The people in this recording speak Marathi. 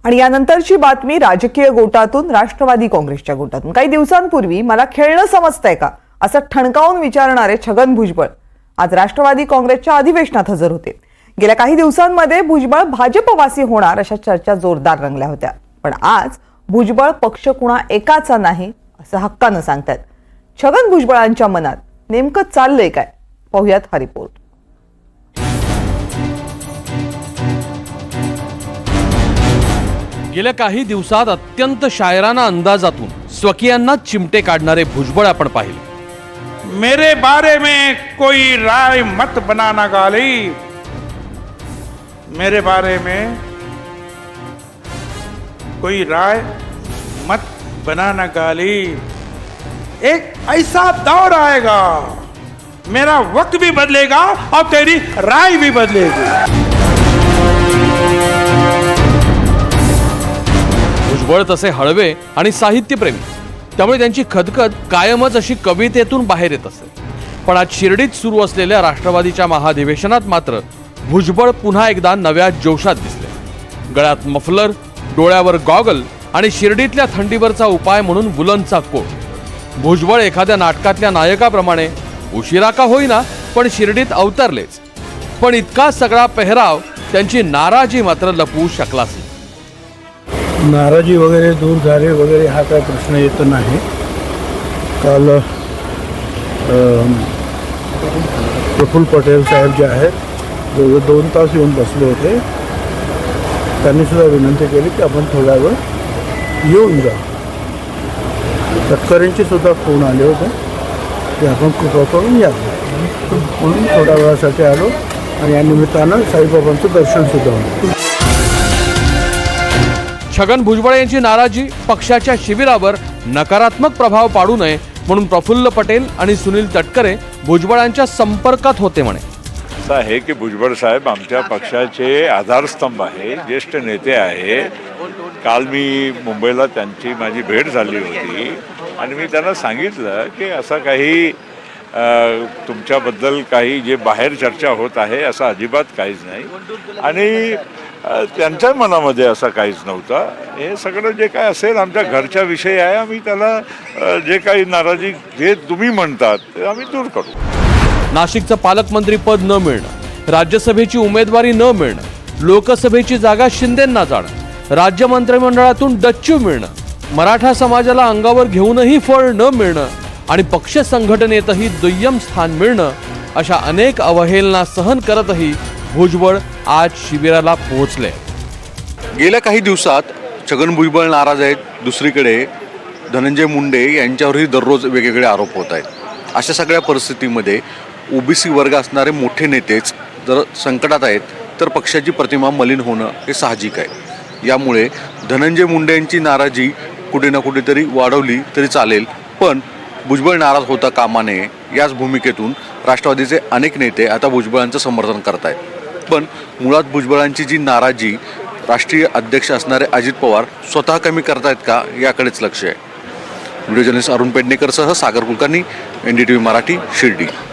आणि यानंतरची बातमी राजकीय गोटातून, राष्ट्रवादी काँग्रेसच्या गोटातून। काही दिवसांपूर्वी मला खेळणं समजतंय का असं ठणकावून विचारणारे छगन भुजबळ आज राष्ट्रवादी काँग्रेसच्या अधिवेशनात हजर होते। गेल्या काही दिवसांमध्ये भुजबळ भाजपवासी होणार अशा चर्चा जोरदार रंगल्या होत्या, पण आज भुजबळ पक्ष कुणा एकाचा नाही असं हक्कानं सांगतात। छगन भुजबळांच्या मनात नेमकं चाललंय काय, पाहूयात हा रिपोर्ट। गेल्या काही दिवसात अत्यंत शायराना अंदाजातून स्वकीयांना चिमटे काढणारे भुजबळ आपण पाहिले। मेरे बारे में कोई राय मत बनाना गाली, मेरे बारे में कोई राय मत बनाना गाली। एक ऐसा दौर आएगा, मेरा वक्त भी बदलेगा और तेरी राय भी बदलेगी। भुजबळ तसे हळवे आणि साहित्यप्रेमी, त्यामुळे त्यांची खदखद कायमच अशी कवितेतून बाहेर येत असे। पण आज शिर्डीत सुरू असलेल्या राष्ट्रवादीच्या महाधिवेशनात मात्र भुजबळ पुन्हा एकदा नव्या जोशात दिसले। गळ्यात मफलर, डोळ्यावर गॉगल आणि शिर्डीतल्या थंडीवरचा उपाय म्हणून वुलनचा कोट। भुजबळ एखाद्या नाटकातल्या नायकाप्रमाणे उशिरा का होईना पण शिर्डीत अवतरलेच। पण इतका सगळा पेहराव त्यांची नाराजी मात्र लपवू शकलाच नाही। नाराजी वगैरे दूर झाले वगैरे हा काय प्रश्न येत नाही। काल प्रफुल्ल पटेल साहेब जे आहेत जवळ 2 तास येऊन बसले होते, त्यांनी सुद्धा विनंती केली की आपण थोडा वेळ येऊन जा। तटकरेंचे सुद्धा फोन आले होते की आपण कृपा करून या, म्हणून थोड्या वेळासाठी आलो आणि या निमित्तानं साईबाबांचं दर्शन सुद्धा होतं। छगन भुजबळ यांची नाराजी पक्षाच्या शिबिरावर नकारात्मक प्रभाव पाडू नये म्हणून प्रफुल्ल पटेल आणि सुनील तटकरे भुजबळांच्या संपर्कात होते म्हणे। असं आहे की भुजबळ साहेब आमच्या पक्षाचे आधारस्तंभ आहे, ज्येष्ठ नेते आहे। काल मी मुंबईला त्यांची माझी भेट झाली होती आणि मी त्यांना सांगितलं की असं काही तुमच्याबद्दल काही जे बाहेर चर्चा होत आहे असं अजिबात काहीच नाही आणि त्यांच्या मनामध्ये असं काहीच नव्हतं। हे सगळं जे काय असेल आमच्या घरच्या विषयी आहे। आम्ही त्याला जे काही नाराजी जे तुम्ही म्हणतात ते आम्ही दूर करू। नाशिकचं पालकमंत्री पद न मिळणं, राज्यसभेची उमेदवारी न मिळणं, लोकसभेची जागा शिंदेंना जाणं, राज्य मंत्रिमंडळातून डच्चू मिळणं, मराठा समाजाला अंगावर घेऊनही फळ न मिळणं आणि पक्ष संघटनेतही दुय्यम स्थान मिळणं, अशा अनेक अवहेलना सहन करतही भुजबळ आज शिबिराला पोहोचले। गेल्या काही दिवसात छगन भुजबळ नाराज आहेत, दुसरीकडे धनंजय मुंडे यांच्यावरही दररोज वेगवेगळे आरोप होत आहेत। अशा सगळ्या परिस्थितीमध्ये ओबीसी वर्ग असणारे मोठे नेतेच जर संकटात आहेत तर पक्षाची प्रतिमा मलिन होणं हे साहजिक आहे। यामुळे धनंजय मुंडे यांची नाराजी कुठे ना कुठेतरी वाढवली तरी चालेल, पण भुजबळ नाराज होता कामा नये याच भूमिकेतून राष्ट्रवादीचे अनेक नेते आता भुजबळांचं समर्थन करत आहेत। पण मुळात भुजबळांची जी नाराजी राष्ट्रीय अध्यक्ष असणारे अजित पवार स्वतः कमी करतायत का याकडेच लक्ष आहे। व्हिडिओ जर्नलिस्ट अरुण पेडणेकरसह सागर कुलकर्णी, NDTV मराठी, शिर्डी।